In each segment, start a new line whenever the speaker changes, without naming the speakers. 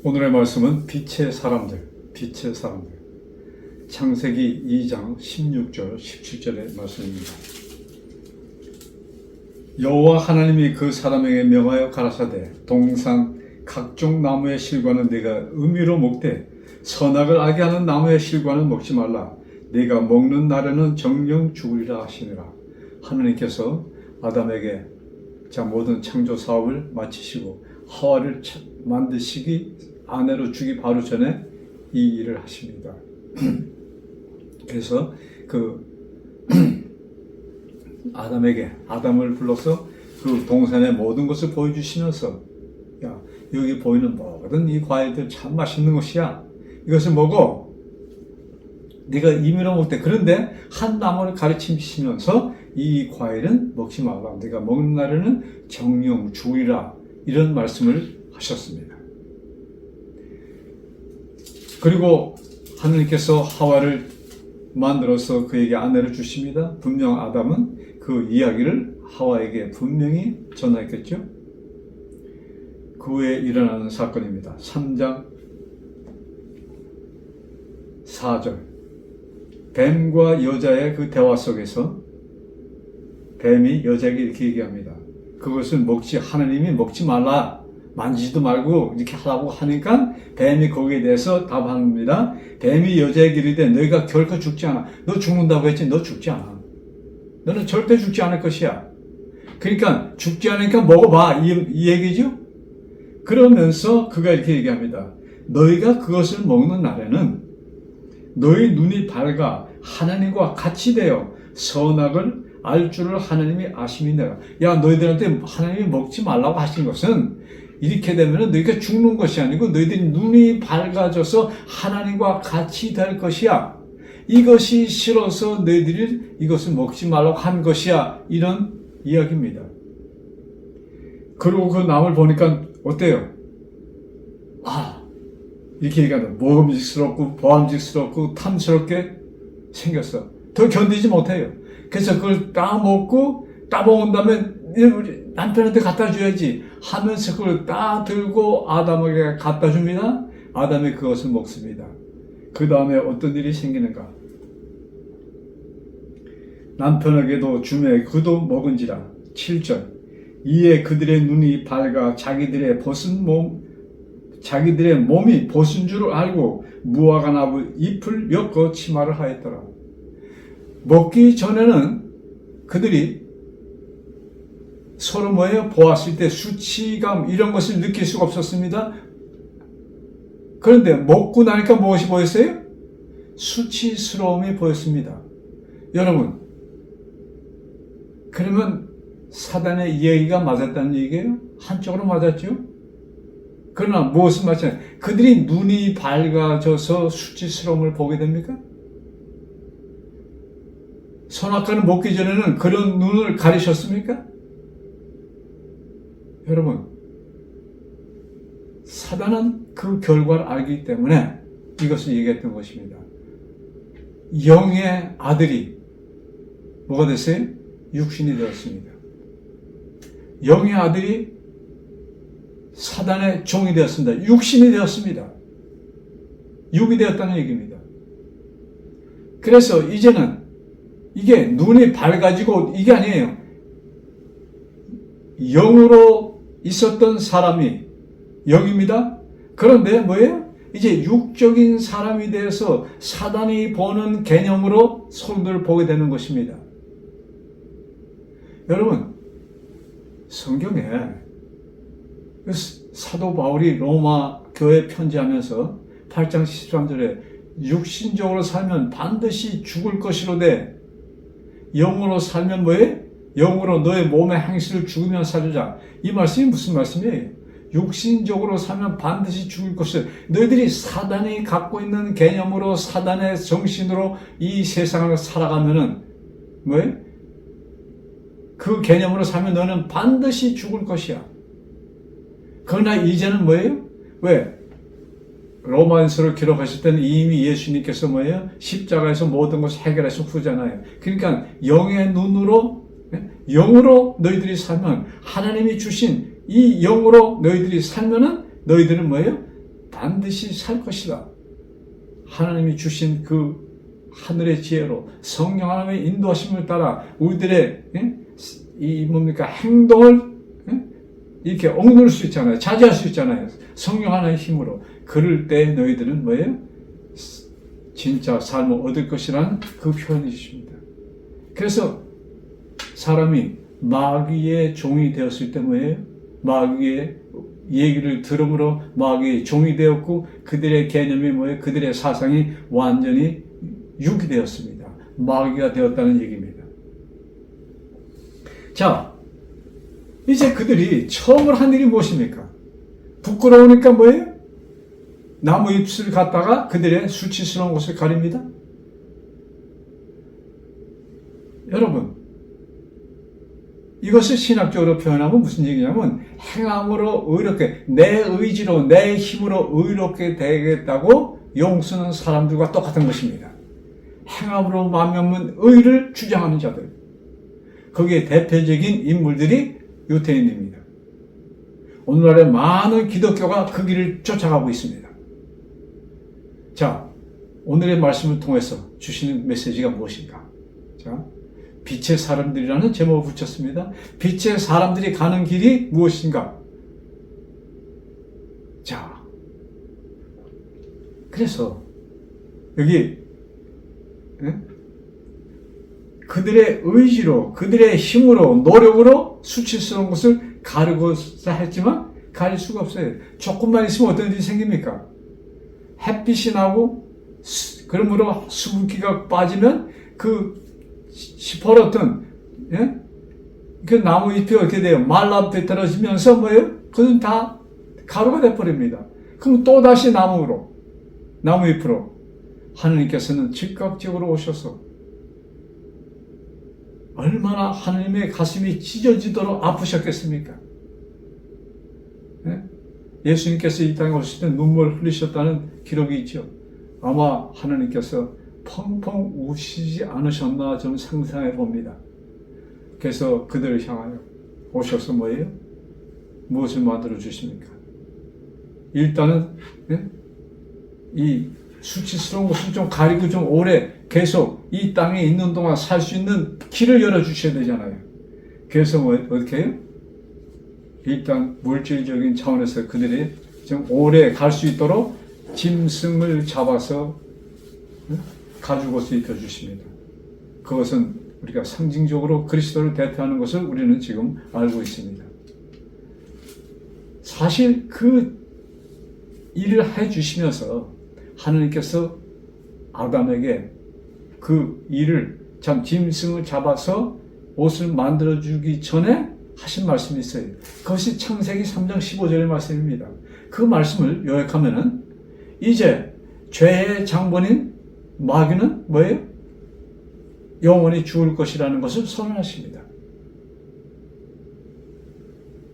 오늘의 말씀은 빛의 사람들. 창세기 2장 16절, 17절의 말씀입니다. 여호와 하나님이 그 사람에게 명하여 가라사대 동산 각종 나무의 실과는 네가 의미로 먹되 선악을 알게 하는 나무의 실과는 먹지 말라. 네가 먹는 날에는 정령 죽으리라 하시니라. 하나님께서 아담에게 모든 창조 사업을 마치시고 하와를 만드시기 아내로 주기 바로 전에 이 일을 하십니다. 그래서 아담을 불러서 그 동산의 모든 것을 보여주시면서, 야, 여기 보이는 모든 이 과일들 참 맛있는 것이야. 이것을 먹어. 네가 임의로 먹되, 그런데 한 나무를 가르치시면서 이 과일은 먹지 말라. 네가 먹는 날에는 정령 죽으리라. 이런 말씀을 하셨습니다. 그리고 하나님께서 하와를 만들어서 그에게 아내를 주십니다. 분명 아담은 그 이야기를 하와에게 분명히 전하였겠죠. 그 후에 일어나는 사건입니다. 3장 4절. 뱀과 여자의 그 대화 속에서 뱀이 여자에게 이렇게 얘기합니다. 그것을 하나님이 먹지 말라. 만지지도 말고 이렇게 하라고 하니까 뱀이 거기에 대해서 답합니다. 뱀이 여자에게 이르되 너희가 결코 죽지 않아. 너 죽는다고 했지? 너 죽지 않아. 너는 절대 죽지 않을 것이야. 그러니까 죽지 않으니까 먹어봐. 이 얘기죠? 그러면서 그가 이렇게 얘기합니다. 너희가 그것을 먹는 날에는 너희 눈이 밝아 하나님과 같이 되어 선악을 알 줄을 하나님이 아심이니라. 야, 너희들한테 하나님이 먹지 말라고 하신 것은 이렇게 되면 너희가 죽는 것이 아니고 너희들이 눈이 밝아져서 하나님과 같이 될 것이야. 이것이 싫어서 너희들이 이것을 먹지 말라고 한 것이야. 이런 이야기입니다. 그리고 그 나무를 보니까 어때요? 이렇게 얘기한다. 먹음직스럽고 보암직스럽고 탐스럽게 생겼어. 더 견디지 못해요. 그래서 그걸 따먹고 따먹은 다음에 우리 남편한테 갖다 줘야지 하면서 그걸 따들고 아담에게 갖다 줍니다. 아담이 그것을 먹습니다. 그 다음에 어떤 일이 생기는가? 남편에게도 주매 그도 먹은지라. 7절. 이에 그들의 눈이 밝아 자기들의 몸이 벗은 줄을 알고 무화과 나무 잎을 엮어 치마를 하였더라. 먹기 전에는 그들이 서로 보았을 때 수치감 이런 것을 느낄 수가 없었습니다. 그런데 먹고 나니까 무엇이 보였어요? 수치스러움이 보였습니다. 여러분, 그러면 사단의 이야기가 맞았다는 얘기예요? 한쪽으로 맞았죠? 그러나 무엇을 맞잖아요? 그들이 눈이 밝아져서 수치스러움을 보게 됩니까? 선악과를 먹기 전에는 그런 눈을 가리셨습니까? 여러분, 사단은 그 결과를 알기 때문에 이것을 얘기했던 것입니다. 영의 아들이 뭐가 됐어요? 육신이 되었습니다. 영의 아들이 사단의 종이 되었습니다. 육신이 되었습니다. 육이 되었다는 얘기입니다. 그래서 이제는 이게 눈이 밝아지고 이게 아니에요. 영으로 있었던 사람이 영입니다. 그런데 뭐예요? 이제 육적인 사람이 되어서 사단이 보는 개념으로 서로를 보게 되는 것입니다. 여러분, 성경에 사도 바울이 로마 교회 편지하면서 8장 13절에 육신적으로 살면 반드시 죽을 것이로되 영으로 살면 뭐예요? 영으로 너의 몸의 행실을 죽으면 살리자. 이 말씀이 무슨 말씀이에요? 육신적으로 살면 반드시 죽을 것을 너희들이 사단이 갖고 있는 개념으로 사단의 정신으로 이 세상을 살아가면은 뭐예요? 그 개념으로 살면 너는 반드시 죽을 것이야. 그러나 이제는 뭐예요? 왜? 로마서를 기록하실 때는 이미 예수님께서 뭐예요? 십자가에서 모든 것을 해결하신 후잖아요. 그러니까 영의 눈으로 영으로 너희들이 살면 하나님이 주신 이 영으로 너희들이 살면은 너희들은 뭐예요? 반드시 살 것이다. 하나님이 주신 그 하늘의 지혜로 성령 하나님의 인도하심을 따라 우리들의 이 뭡니까 행동을 이렇게 억누를 수 있잖아요. 자제할 수 있잖아요. 성령 하나님의 힘으로. 그럴 때 너희들은 뭐예요? 진짜 삶을 얻을 것이라는 그 표현이 주십니다. 그래서 사람이 마귀의 종이 되었을 때 뭐예요? 마귀의 얘기를 들음으로 마귀의 종이 되었고 그들의 개념이 뭐예요? 그들의 사상이 완전히 육이 되었습니다. 마귀가 되었다는 얘기입니다. 자, 이제 그들이 처음으로 한 일이 무엇입니까? 부끄러우니까 뭐예요? 나무 잎을 갖다가 그들의 수치스러운 곳을 가립니다. 여러분, 이것을 신학적으로 표현하면 무슨 얘기냐면 행함으로 의롭게, 내 의지로 내 힘으로 의롭게 되겠다고 용쓰는 사람들과 똑같은 것입니다. 행함으로 만명문 의를 주장하는 자들, 거기에 대표적인 인물들이 유태인입니다. 오늘날의 많은 기독교가 그 길을 쫓아가고 있습니다. 자, 오늘의 말씀을 통해서 주시는 메시지가 무엇인가? 자, 빛의 사람들이라는 제목을 붙였습니다. 빛의 사람들이 가는 길이 무엇인가? 자, 그래서 여기 그들의 의지로, 그들의 힘으로, 노력으로 수치스러운 것을 가르고자 했지만 가릴 수가 없어요. 조금만 있으면 어떤 일이 생깁니까? 햇빛이 나고 그러므로 수분기가 빠지면 그 시퍼렇던 그 나무 잎이 어떻게 돼요? 말라 비틀어지면서 뭐예요? 그건 다 가루가 돼버립니다. 그럼 또 다시 나무 잎으로 하느님께서는 즉각적으로 오셔서 얼마나 하느님의 가슴이 찢어지도록 아프셨겠습니까? 예수님께서 이 땅에 오실 때 눈물을 흘리셨다는 기록이 있죠. 아마 하느님께서 펑펑 우시지 않으셨나 저는 상상해 봅니다. 그래서 그들을 향하여 오셔서 뭐예요? 무엇을 만들어 주십니까? 일단은 이 수치스러운 것을 좀 가리고 좀 오래 계속 이 땅에 있는 동안 살 수 있는 길을 열어주셔야 되잖아요. 그래서 어떻게 해요? 일단 물질적인 차원에서 그들이 좀 오래 갈 수 있도록 짐승을 잡아서 가지고 서 입혀주십니다. 그것은 우리가 상징적으로 그리스도를 대표하는 것을 우리는 지금 알고 있습니다. 사실 그 일을 해주시면서 하느님께서 아담에게 그 일을 참 짐승을 잡아서 옷을 만들어주기 전에 하신 말씀이 있어요. 그것이 창세기 3장 15절의 말씀입니다. 그 말씀을 요약하면은 이제 죄의 장본인 마귀는 뭐예요? 영원히 죽을 것이라는 것을 선언하십니다.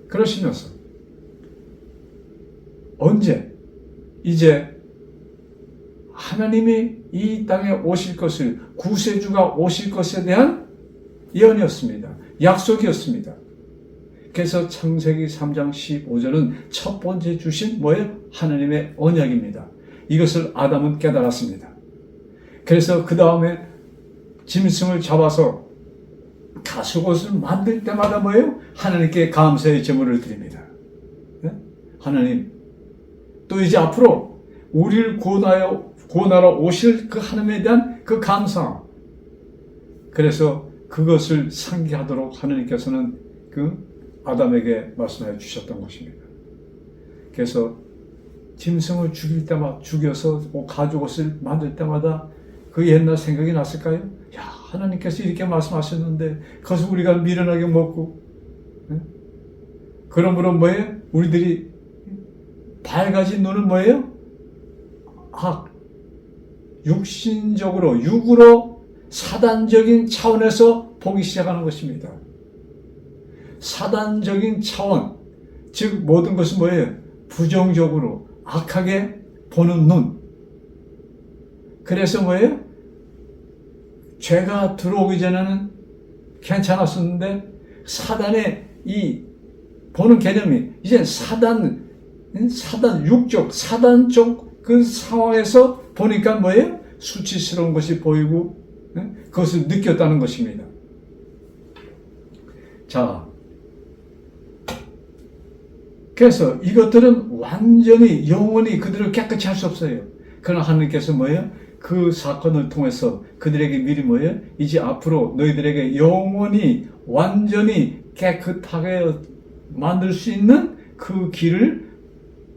그러시면서 언제? 이제 하나님이 이 땅에 오실 것을, 구세주가 오실 것에 대한 예언이었습니다. 약속이었습니다. 그래서 창세기 3장 15절은 첫 번째 주신 뭐예요? 하나님의 언약입니다. 이것을 아담은 깨달았습니다. 그래서 그 다음에 짐승을 잡아서 가죽옷을 만들 때마다 뭐예요? 하나님께 감사의 제물을 드립니다. 네? 하나님, 또 이제 앞으로 우리를 구원하러 오실 그 하나님에 대한 그 감사. 그래서 그것을 상기하도록 하나님께서는 그 아담에게 말씀해 주셨던 것입니다. 그래서 짐승을 죽일 때마다 죽여서 가죽옷을 만들 때마다 그 옛날 생각이 났을까요? 야, 하나님께서 이렇게 말씀하셨는데 그것을 우리가 미련하게 먹고, 그러므로 뭐예요? 우리들이 밝아진 눈은 뭐예요? 육신적으로, 육으로 사단적인 차원에서 보기 시작하는 것입니다. 사단적인 차원, 즉 모든 것은 뭐예요? 부정적으로, 악하게 보는 눈. 그래서 뭐예요? 죄가 들어오기 전에는 괜찮았었는데 사단의 이 보는 개념이 이제 사단 사단, 육적, 사단적 그 상황에서 보니까 뭐예요? 수치스러운 것이 보이고 그것을 느꼈다는 것입니다. 자, 그래서 이것들은 완전히 영원히 그들을 깨끗이 할 수 없어요. 그러나 하나님께서 뭐예요? 그 사건을 통해서 그들에게 미리 뭐예요? 이제 앞으로 너희들에게 영원히 완전히 깨끗하게 만들 수 있는 그 길을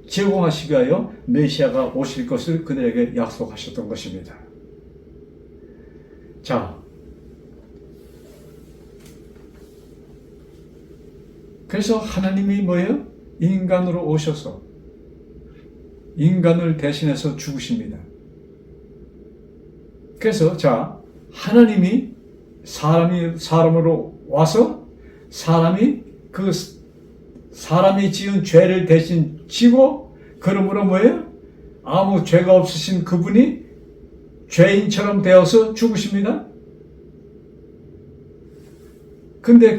제공하시기 위하여 메시아가 오실 것을 그들에게 약속하셨던 것입니다. 자, 그래서 하나님이 뭐예요? 인간으로 오셔서 인간을 대신해서 죽으십니다. 그래서 자, 하나님이 사람으로 와서 사람이 지은 죄를 대신 지고 그러므로 뭐예요? 아무 죄가 없으신 그분이 죄인처럼 되어서 죽으십니다. 근데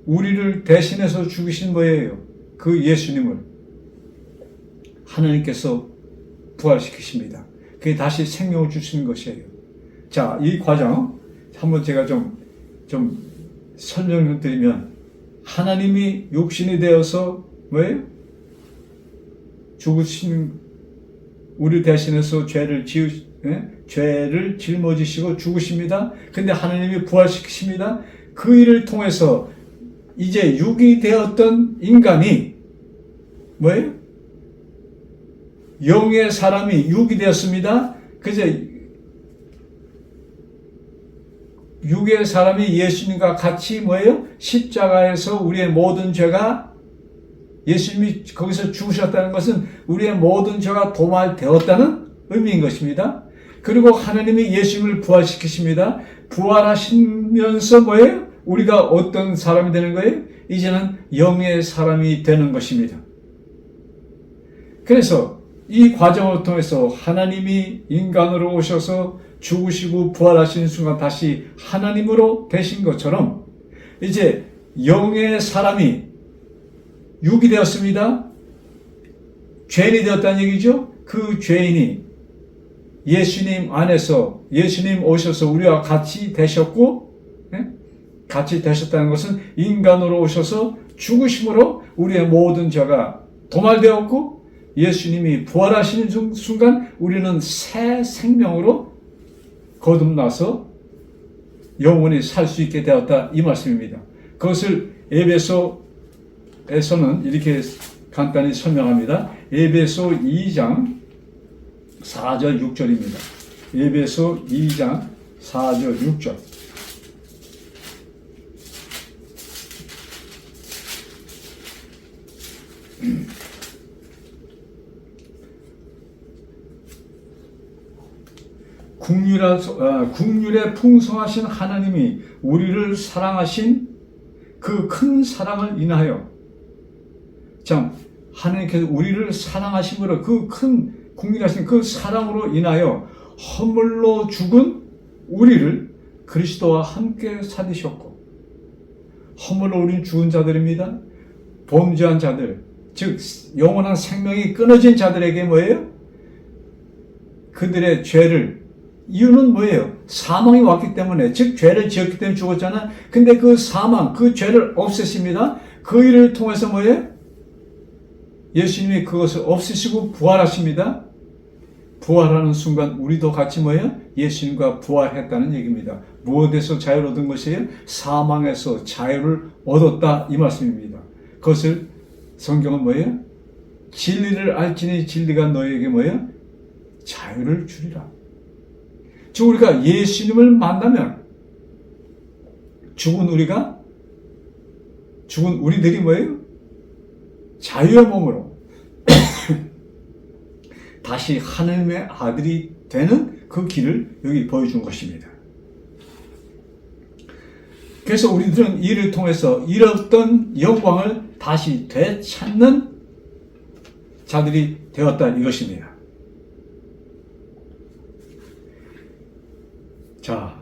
우리를 대신해서 죽으신 뭐예요? 그 예수님을 하나님께서 부활시키십니다. 그게 다시 생명을 주시는 것이에요. 자, 이 과정 한번 제가 좀 설명을 드리면 하나님이 육신이 되어서 뭐예요? 죽으신 우리 대신해서 죄를 짊어지시고 죽으십니다. 근데 하나님이 부활시키십니다. 그 일을 통해서 이제 육이 되었던 인간이 뭐예요? 영의 사람이 육이 되었습니다. 그제 육의 사람이 예수님과 같이 뭐예요? 십자가에서 우리의 모든 죄가 예수님이 거기서 죽으셨다는 것은 우리의 모든 죄가 도말되었다는 의미인 것입니다. 그리고 하나님이 예수님을 부활시키십니다. 부활하시면서 뭐예요? 우리가 어떤 사람이 되는 거예요? 이제는 영의 사람이 되는 것입니다. 그래서 이 과정을 통해서 하나님이 인간으로 오셔서 죽으시고 부활하시는 순간 다시 하나님으로 되신 것처럼 이제 영의 사람이 육이 되었습니다. 죄인이 되었다는 얘기죠. 그 죄인이 예수님 안에서 예수님 오셔서 우리와 같이 되셨고 같이 되셨다는 것은 인간으로 오셔서 죽으심으로 우리의 모든 죄가 도말되었고 예수님이 부활하시는 순간 우리는 새 생명으로 거듭나서 영원히 살 수 있게 되었다 이 말씀입니다. 그것을 에베소에서는 이렇게 간단히 설명합니다. 에베소 2장 4절 6절입니다. 에베소 2장 4절 6절. 국률에 풍성하신 하나님이 우리를 사랑하신 그 큰 사랑을 인하여 참 하나님께서 우리를 사랑하심으로 그 큰 국률하신 그 사랑으로 인하여 허물로 죽은 우리를 그리스도와 함께 살리셨고 허물로 우리는 죽은 자들입니다. 범죄한 자들 즉 영원한 생명이 끊어진 자들에게 뭐예요? 그들의 죄를 이유는 뭐예요? 사망이 왔기 때문에 즉 죄를 지었기 때문에 죽었잖아. 근데 그 사망 그 죄를 없애십니다. 그 일을 통해서 뭐예요? 예수님이 그것을 없애시고 부활하십니다. 부활하는 순간 우리도 같이 뭐예요? 예수님과 부활했다는 얘기입니다. 무엇에서 자유를 얻은 것이에요? 사망에서 자유를 얻었다 이 말씀입니다. 그것을 성경은 뭐예요? 진리를 알지니 진리가 너에게 뭐예요? 자유를 주리라. 즉 우리가 예수님을 만나면 죽은 우리들이 뭐예요? 자유의 몸으로 다시 하나님의 아들이 되는 그 길을 여기 보여준 것입니다. 그래서 우리들은 이를 통해서 잃었던 영광을 다시 되찾는 자들이 되었다 이것입니다. 자,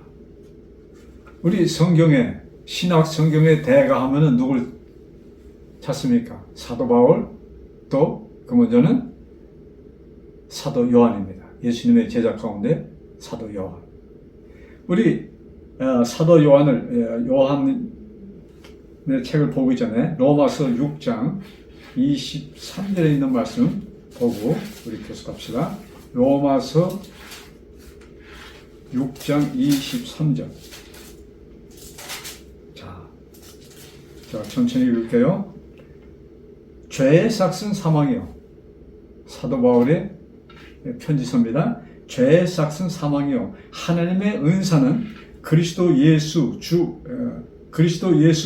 우리 성경에 신학 성경의 대가 하면은 누굴 찾습니까? 사도 바울, 또 그 먼저는 사도 요한입니다. 예수님의 제자 가운데 사도 요한. 우리 사도 요한의 책을 보기 전에 로마서 6장 23절에 있는 말씀 보고 우리 계속합시다. 로마서 6장 23절. 자, 천천히 읽을게요. 죄의 삭은 사망이요. 사도 바울의 편지서입니다. 죄의 삭은 사망이요. 하나님의 은사는 그리스도 예수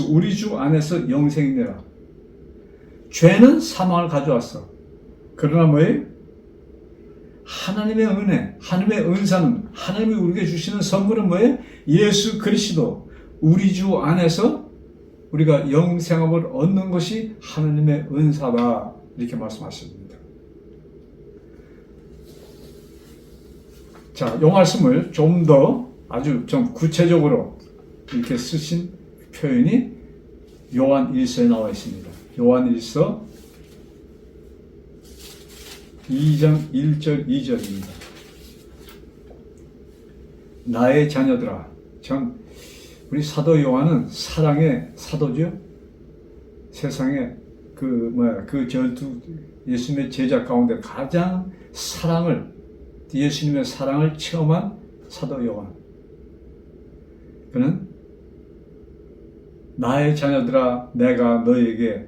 우리 주 안에서 영생이니라. 죄는 사망을 가져왔어. 그러나 뭐예요? 하나님의 은혜, 하나님의 은사는, 하나님이 우리에게 주시는 선물은 뭐예요? 예수 그리스도 우리 주 안에서 우리가 영생함을 얻는 것이 하나님의 은사다. 이렇게 말씀하십니다. 자, 이 말씀을 좀 더 아주 좀 구체적으로 이렇게 쓰신 표현이 요한 1서에 나와 있습니다. 요한 1서 2장 1절 2절입니다. 나의 자녀들아. 참 우리 사도 요한은 사랑의 사도죠. 세상에 그 전두 예수님의 제자 가운데 가장 예수님의 사랑을 체험한 사도 요한. 그는 나의 자녀들아 내가 너에게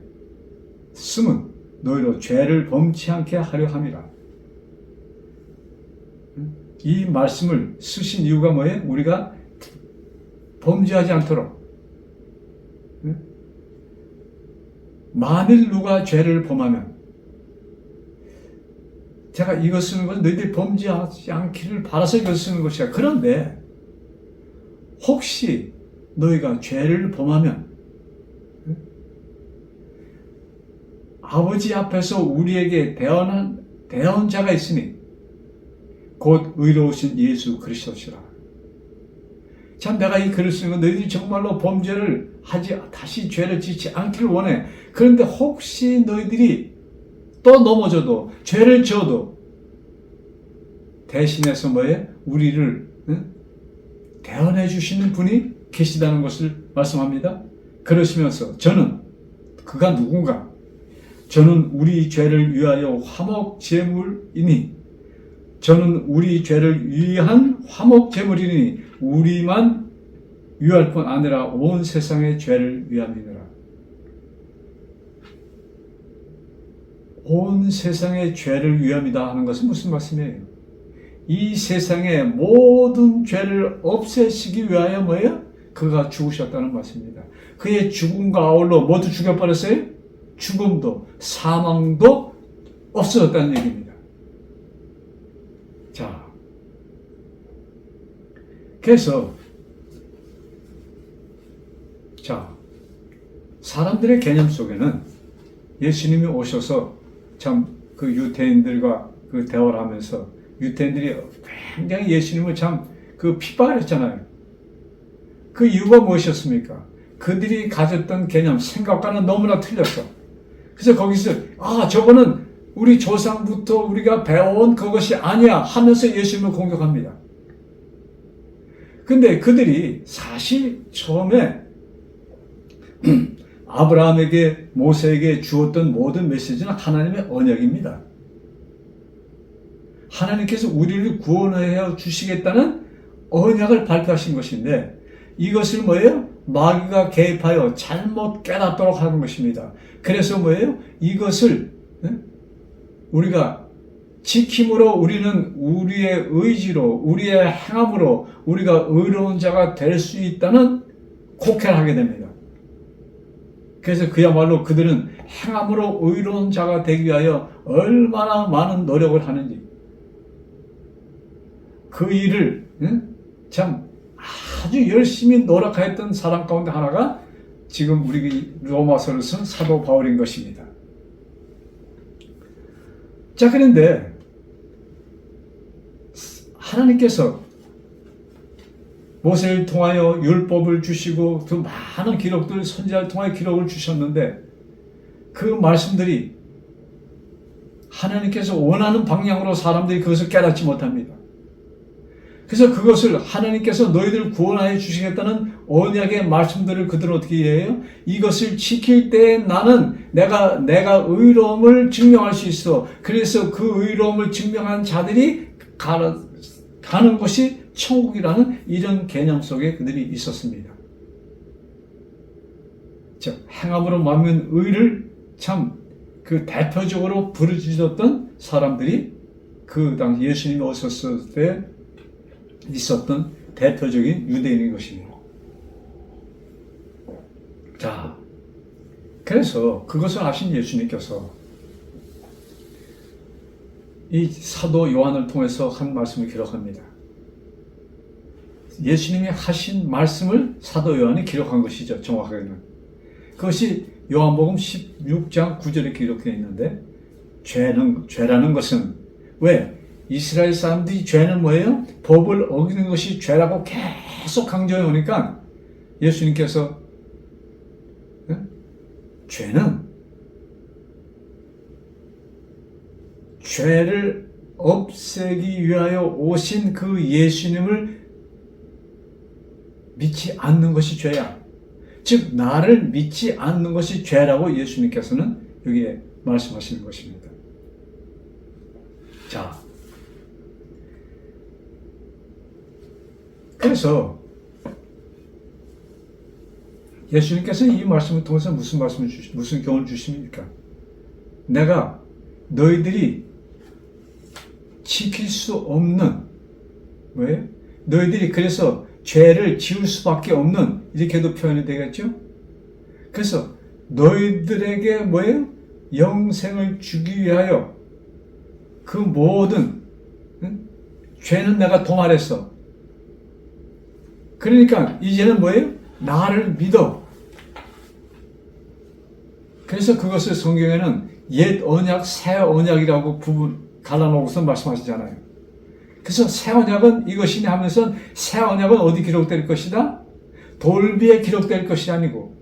쓰면 너희로 죄를 범치 않게 하려 함이라. 이 말씀을 쓰신 이유가 뭐예요? 우리가 범죄하지 않도록. 만일 누가 죄를 범하면 제가 이거 쓰는 것은 너희들이 범죄하지 않기를 바라서 이거 쓰는 것이야. 그런데 혹시 너희가 죄를 범하면 아버지 앞에서 우리에게 대언자가 있으니 곧 의로우신 예수 그리스도시라. 참 내가 이 글을 쓰는 건 너희들이 정말로 범죄를 다시 죄를 짓지 않기를 원해. 그런데 혹시 너희들이 또 넘어져도 죄를 지어도 대신해서 우리를 대언해 주시는 분이 계시다는 것을 말씀합니다. 그러시면서 그가 누군가? 저는 우리 죄를 위하여 화목제물이니 우리만 위할 뿐 아니라 온 세상의 죄를 위함이니라. 온 세상의 죄를 위함이다 하는 것은 무슨 말씀이에요? 이 세상의 모든 죄를 없애시기 위하여 그가 죽으셨다는 말씀입니다. 그의 죽음과 아울러 모두 죽여버렸어요? 죽음도 사망도 없어졌다는 얘기입니다. 자, 그래서 사람들의 개념 속에는 예수님이 오셔서 참 그 유대인들과 그 대화를 하면서 유대인들이 굉장히 예수님을 참 핍박을 했잖아요. 그 이유가 무엇이었습니까? 그들이 가졌던 개념, 생각과는 너무나 틀렸어. 그래서 거기서 저거는 우리 조상부터 우리가 배워온 그것이 아니야 하면서 예수님을 공격합니다. 근데 그들이 사실 처음에 아브라함에게 모세에게 주었던 모든 메시지는 하나님의 언약입니다. 하나님께서 우리를 구원하여 주시겠다는 언약을 발표하신 것인데 이것을 마귀가 개입하여 잘못 깨닫도록 하는 것입니다. 그래서 이것을 우리가 지킴으로 우리는 우리의 의지로 우리의 행함으로 우리가 의로운 자가 될 수 있다는 곡해를 하게 됩니다. 그래서 그야말로 그들은 행함으로 의로운 자가 되기 위하여 얼마나 많은 노력을 하는지 그 일을 참 아주 열심히 노력하였던 사람 가운데 하나가 지금 우리 로마서를 쓴 사도 바울인 것입니다. 자, 그런데 하나님께서 모세를 통하여 율법을 주시고 그 많은 기록들 선지자를 통하여 기록을 주셨는데 그 말씀들이 하나님께서 원하는 방향으로 사람들이 그것을 깨닫지 못합니다. 그래서 그것을 하나님께서 너희들을 구원하여 주시겠다는 언약의 말씀들을 그들은 어떻게 이해해요? 이것을 지킬 때 나는 내가 의로움을 증명할 수 있어. 그래서 그 의로움을 증명한 자들이 가는 것이 천국이라는 이런 개념 속에 그들이 있었습니다. 즉, 행함으로 만민 의를 참 그 대표적으로 부르짖었던 사람들이 그 당시 예수님이 오셨을 때 있었던 대표적인 유대인인 것입니다. 자, 그래서 그것을 아신 예수님께서 이 사도 요한을 통해서 한 말씀을 기록합니다. 예수님이 하신 말씀을 사도 요한이 기록한 것이죠. 정확하게는. 그것이 요한복음 16장 9절에 기록되어 있는데, 죄라는 것은, 왜? 이스라엘 사람들이 죄는 뭐예요? 법을 어기는 것이 죄라고 계속 강조해 오니까 예수님께서 죄는 죄를 없애기 위하여 오신 그 예수님을 믿지 않는 것이 죄야. 즉 나를 믿지 않는 것이 죄라고 예수님께서는 여기에 말씀하시는 것입니다. 자, 그래서 예수님께서 이 말씀을 통해서 무슨 교훈을 주십니까? 내가 너희들이 지킬 수 없는, 왜? 너희들이 그래서 죄를 지을 수밖에 없는, 이렇게도 표현이 되겠죠? 그래서 너희들에게 뭐예요? 영생을 주기 위하여 그 모든 죄는 내가 도말했어. 그러니까 이제는 뭐예요? 나를 믿어. 그래서 그것을 성경에는 옛 언약, 새 언약이라고 갈라놓고서 말씀하시잖아요. 그래서 새 언약은 이것이냐 하면서 새 언약은 어디 기록될 것이다? 돌비에 기록될 것이 아니고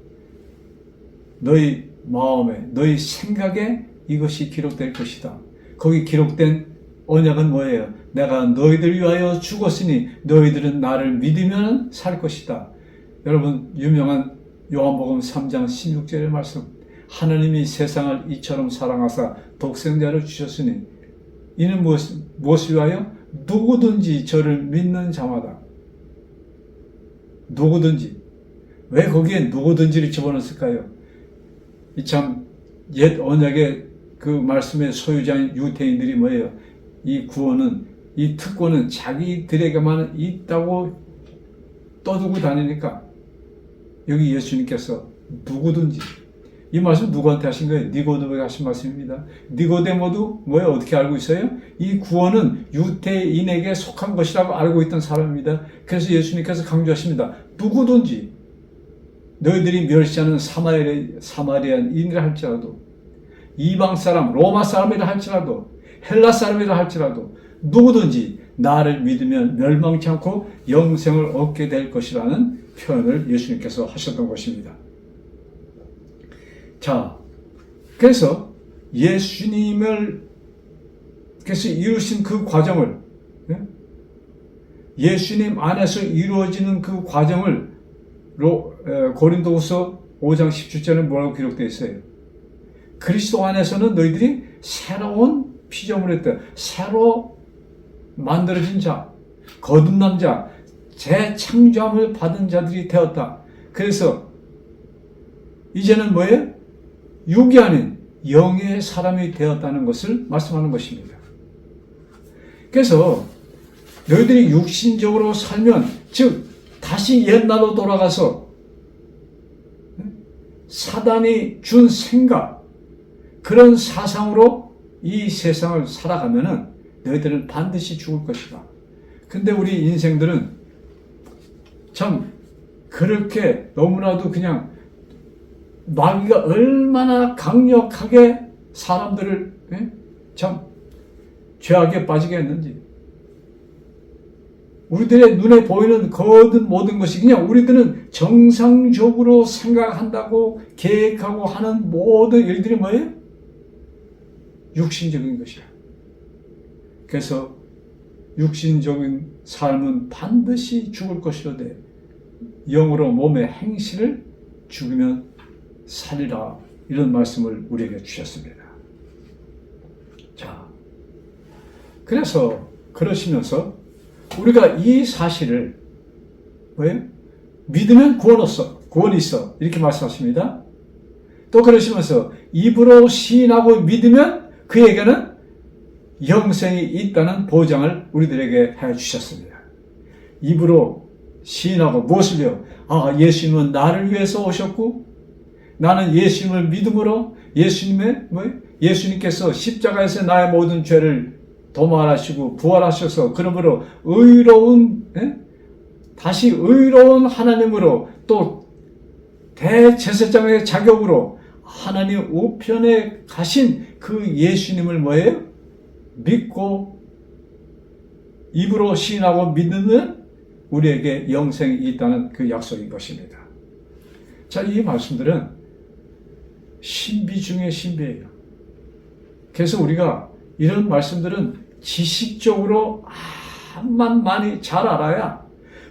너희 마음에, 너희 생각에 이것이 기록될 것이다. 거기 기록된 언약은 뭐예요? 내가 너희들 위하여 죽었으니 너희들은 나를 믿으면 살 것이다. 여러분 유명한 요한복음 3장 16절의 말씀, 하나님이 세상을 이처럼 사랑하사 독생자를 주셨으니 이는 무엇을 위하여? 누구든지 저를 믿는 자마다. 누구든지. 왜 거기에 누구든지를 집어넣었을까요? 이 참 옛 언약의 그 말씀의 소유자인 유대인들이 뭐예요? 이 구원은, 이 특권은 자기들에게만 있다고 떠들고 다니니까 여기 예수님께서 누구든지, 이 말씀 누구한테 하신 거예요? 니고데모에게 하신 말씀입니다. 니고데모도 뭐예요? 어떻게 알고 있어요? 이 구원은 유대인에게 속한 것이라고 알고 있던 사람입니다. 그래서 예수님께서 강조하십니다. 누구든지, 너희들이 멸시하는 사마리아인이라 할지라도, 이방 사람, 로마 사람이라 할지라도, 헬라 사람이라 할지라도 누구든지 나를 믿으면 멸망치 않고 영생을 얻게 될 것이라는 표현을 예수님께서 하셨던 것입니다. 자, 그래서 예수님을 그래서 이루신 그 과정을, 예수님 안에서 이루어지는 그 과정을 고린도후서 5장 17절에 뭐라고 기록되어 있어요? 그리스도 안에서는 너희들이 새로운 피조물이 됐다. 새로 만들어진 자, 거듭난 자, 재창조함을 받은 자들이 되었다. 그래서 이제는 뭐예요? 육이 아닌 영의 사람이 되었다는 것을 말씀하는 것입니다. 그래서 너희들이 육신적으로 살면, 즉 다시 옛날로 돌아가서 사단이 준 생각, 그런 사상으로 이 세상을 살아가면은 너희들은 반드시 죽을 것이다. 근데 우리 인생들은 참 그렇게 너무나도 그냥 마귀가 얼마나 강력하게 사람들을 참 죄악에 빠지게 했는지, 우리들의 눈에 보이는 모든 것이 그냥 우리들은 정상적으로 생각한다고 계획하고 하는 모든 일들이 뭐예요? 육신적인 것이야. 그래서 육신적인 삶은 반드시 죽을 것이로되 영으로 몸의 행실을 죽으면 살리라. 이런 말씀을 우리에게 주셨습니다. 자, 그래서 그러시면서 우리가 이 사실을 뭐예요? 믿으면 구원이 있어. 이렇게 말씀하십니다. 또 그러시면서 입으로 시인하고 믿으면 그에게는 영생이 있다는 보장을 우리들에게 해 주셨습니다. 입으로 시인하고 무엇을요? 예수님은 나를 위해서 오셨고 나는 예수님을 믿음으로 예수님께서 십자가에서 나의 모든 죄를 도말하시고 부활하셔서 그러므로 다시 의로운 하나님으로 또 대제사장의 자격으로 하나님 우편에 가신 그 예수님을 믿고 입으로 시인하고 믿으면 우리에게 영생이 있다는 그 약속인 것입니다. 자, 이 말씀들은 신비 중의 신비예요. 그래서 우리가 이런 말씀들은 지식적으로 많이 잘 알아야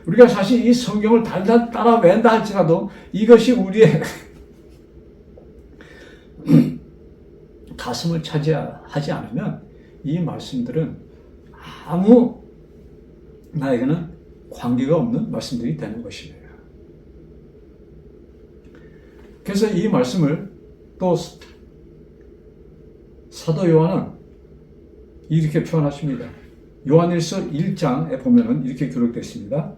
우리가 사실 이 성경을 달달 따라 웬다 할지라도 이것이 우리의 가슴을 차지하지 않으면 이 말씀들은 아무 나에게는 관계가 없는 말씀들이 되는 것입니다. 그래서 이 말씀을 또 사도 요한은 이렇게 표현하십니다. 요한일서 1장에 보면은 이렇게 기록되어 있습니다.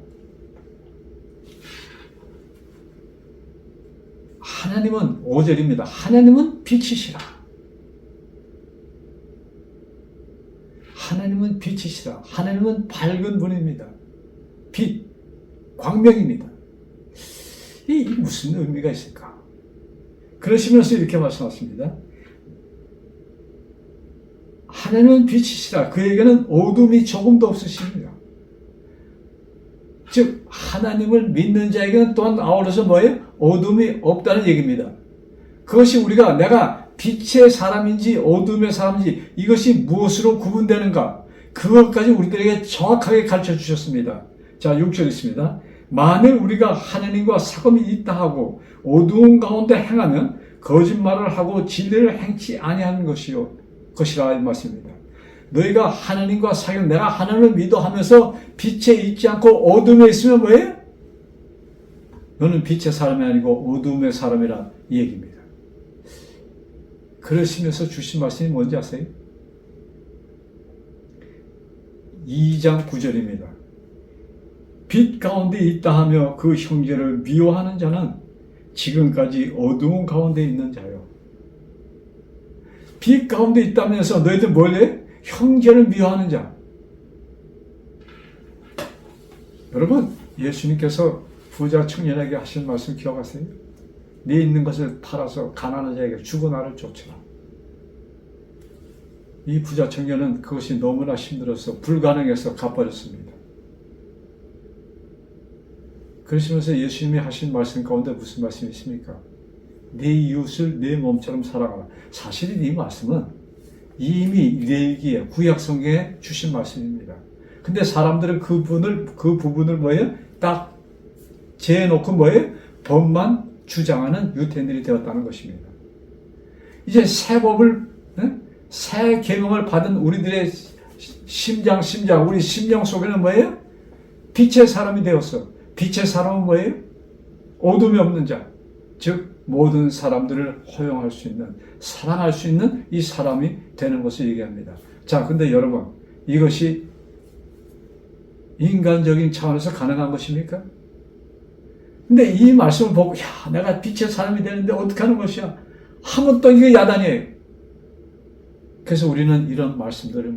하나님은 5절입니다. 하나님은 빛이시라. 하나님은 빛이시라. 하나님은 밝은 분입니다. 빛, 광명입니다. 이 무슨 의미가 있을까? 그러시면서 이렇게 말씀하십니다. 하나님은 빛이시라. 그에게는 어둠이 조금도 없으십니다. 즉 하나님을 믿는 자에게는 또한 아울러서 어둠이 없다는 얘기입니다. 그것이 내가 빛의 사람인지 어둠의 사람인지 이것이 무엇으로 구분되는가? 그것까지 우리들에게 정확하게 가르쳐 주셨습니다. 자, 6절 있습니다. 만일 우리가 하나님과 사귐이 있다 하고 어두운 가운데 행하면 거짓말을 하고 진리를 행치 아니하는 것이라 이 말씀입니다. 너희가 하나님과 사귐, 내가 하나님을 믿어 하면서 빛에 있지 않고 어둠에 있으면 뭐예요? 너는 빛의 사람이 아니고 어둠의 사람이라 이 얘기입니다. 그러시면서 주신 말씀이 뭔지 아세요? 2장 9절입니다. 빛 가운데 있다 하며 그 형제를 미워하는 자는 지금까지 어두운 가운데 있는 자요. 빛 가운데 있다면서 너희들 뭘래? 형제를 미워하는 자. 여러분, 예수님께서 부자 청년에게 하신 말씀 기억하세요? 네 있는 것을 팔아서 가난한 자에게 주고 나를 쫓으라. 이 부자 청년은 그것이 너무나 힘들어서 불가능해서 갚아줬습니다. 그러시면서 예수님이 하신 말씀 가운데 무슨 말씀이 있습니까? 네 이웃을 내 몸처럼 사랑하라. 사실 이 말씀은 이미 레위기에 구약 성경에 주신 말씀입니다. 근데 사람들은 그 부분을 딱 재놓고 법만 주장하는 유태인들이 되었다는 것입니다. 이제 새 법을, 새 계명을 받은 우리들의 심장, 우리 심령 속에는 빛의 사람이 되었어. 빛의 사람은 어둠이 없는 자. 즉, 모든 사람들을 허용할 수 있는, 사랑할 수 있는 이 사람이 되는 것을 얘기합니다. 자, 근데 여러분, 이것이 인간적인 차원에서 가능한 것입니까? 근데 이 말씀을 보고, 내가 빛의 사람이 되는데 어떻게 하는 것이야? 하면 또 이게 야단이에요. 그래서 우리는 이런 말씀들을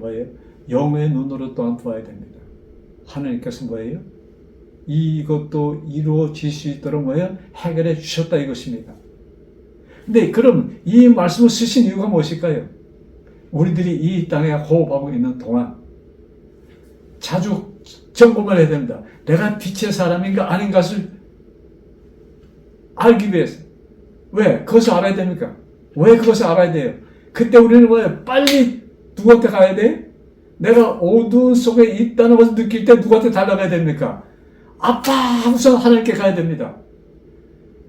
영의 눈으로 또한 보아야 됩니다. 하나님께서 이것도 이루어질 수 있도록 해결해 주셨다 이것입니다. 근데 그럼 이 말씀을 쓰신 이유가 무엇일까요? 우리들이 이 땅에 호흡하고 있는 동안 자주 점검을 해야 됩니다. 내가 빛의 사람인가 아닌가를 알기 위해서. 왜? 그것을 알아야 됩니까? 왜 그것을 알아야 돼요? 그때 우리는 뭐예요? 빨리 누구한테 가야 돼? 내가 어두운 속에 있다는 것을 느낄 때 누구한테 달려가야 됩니까? 아빠 하고서 하나님께 가야 됩니다.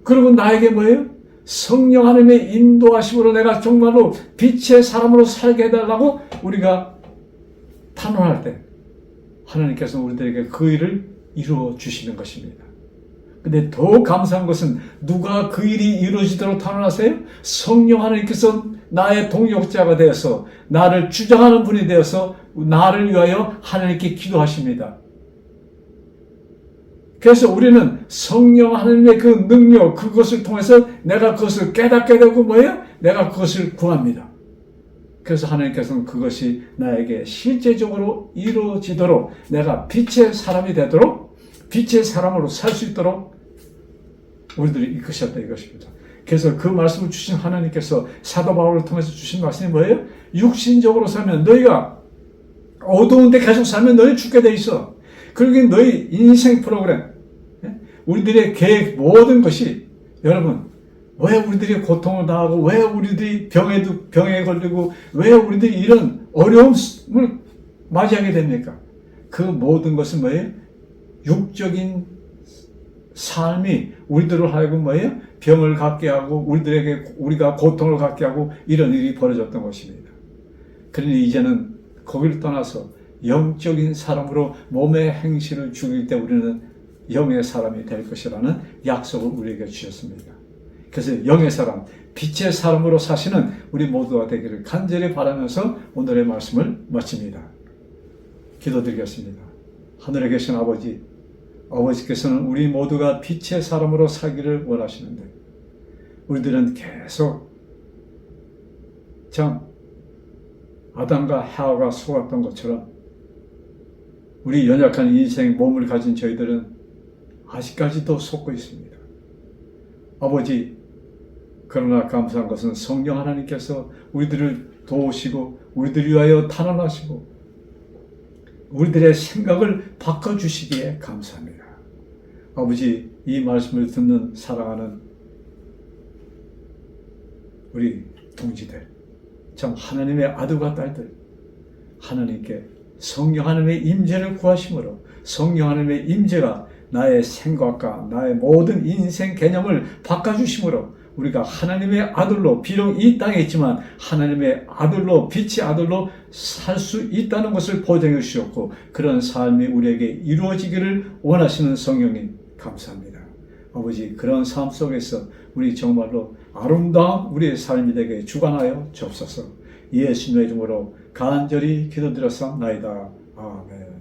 그리고 나에게 뭐예요? 성령 하나님의 인도하심으로 내가 정말로 빛의 사람으로 살게 해달라고 우리가 탄원할 때 하나님께서 우리들에게 그 일을 이루어 주시는 것입니다. 근데 더 감사한 것은 누가 그 일이 이루어지도록 탄원하세요? 성령 하나님께서 나의 동역자가 되어서 나를 주장하는 분이 되어서 나를 위하여 하나님께 기도하십니다. 그래서 우리는 성령 하나님의 그 능력, 그것을 통해서 내가 그것을 깨닫게 되고 뭐예요? 내가 그것을 구합니다. 그래서 하나님께서는 그것이 나에게 실제적으로 이루어지도록 내가 빛의 사람이 되도록 빛의 사람으로 살 수 있도록 우리들이 이끄셨다 이것입니다. 그래서 그 말씀을 주신 하나님께서 사도 바울을 통해서 주신 말씀이 뭐예요? 육신적으로 살면 너희가 어두운 데 계속 살면 너희 죽게 돼 있어. 그러기 너희 인생 프로그램, 우리들의 계획 모든 것이 여러분 왜 우리들이 고통을 당하고 왜 우리들이 병에 걸리고 왜 우리들이 이런 어려움을 맞이하게 됩니까? 그 모든 것은 뭐예요? 육적인 삶이 우리들을 하여금 뭐예요? 병을 갖게 하고 우리가 고통을 갖게 하고 이런 일이 벌어졌던 것입니다. 그러니 이제는 거기를 떠나서 영적인 사람으로 몸의 행실을 죽일 때 우리는 영의 사람이 될 것이라는 약속을 우리에게 주셨습니다. 그래서 영의 사람, 빛의 사람으로 사시는 우리 모두가 되기를 간절히 바라면서 오늘의 말씀을 마칩니다. 기도드리겠습니다. 하늘에 계신 아버지께서는 우리 모두가 빛의 사람으로 살기를 원하시는데 우리들은 계속 참 아담과 하와가 속았던 것처럼 우리 연약한 인생 몸을 가진 저희들은 아직까지도 속고 있습니다. 아버지, 그러나 감사한 것은 성령 하나님께서 우리들을 도우시고 우리들 위하여 탄원하시고 우리들의 생각을 바꿔주시기에 감사합니다. 아버지, 이 말씀을 듣는 사랑하는 우리 동지들, 참 하나님의 아들과 딸들, 하나님께 성령 하나님의 임재를 구하심으로 성령 하나님의 임재가 나의 생각과 나의 모든 인생 개념을 바꿔주심으로 우리가 하나님의 아들로 비록 이 땅에 있지만 하나님의 아들로 빛의 아들로 살 수 있다는 것을 보장해 주셨고 그런 삶이 우리에게 이루어지기를 원하시는 성령님 감사합니다. 아버지, 그런 삶 속에서 우리 정말로 아름다운 우리의 삶이 되게 주관하여 주옵소서. 예수님의 이름으로 간절히 기도드렸사옵나이다. 아멘.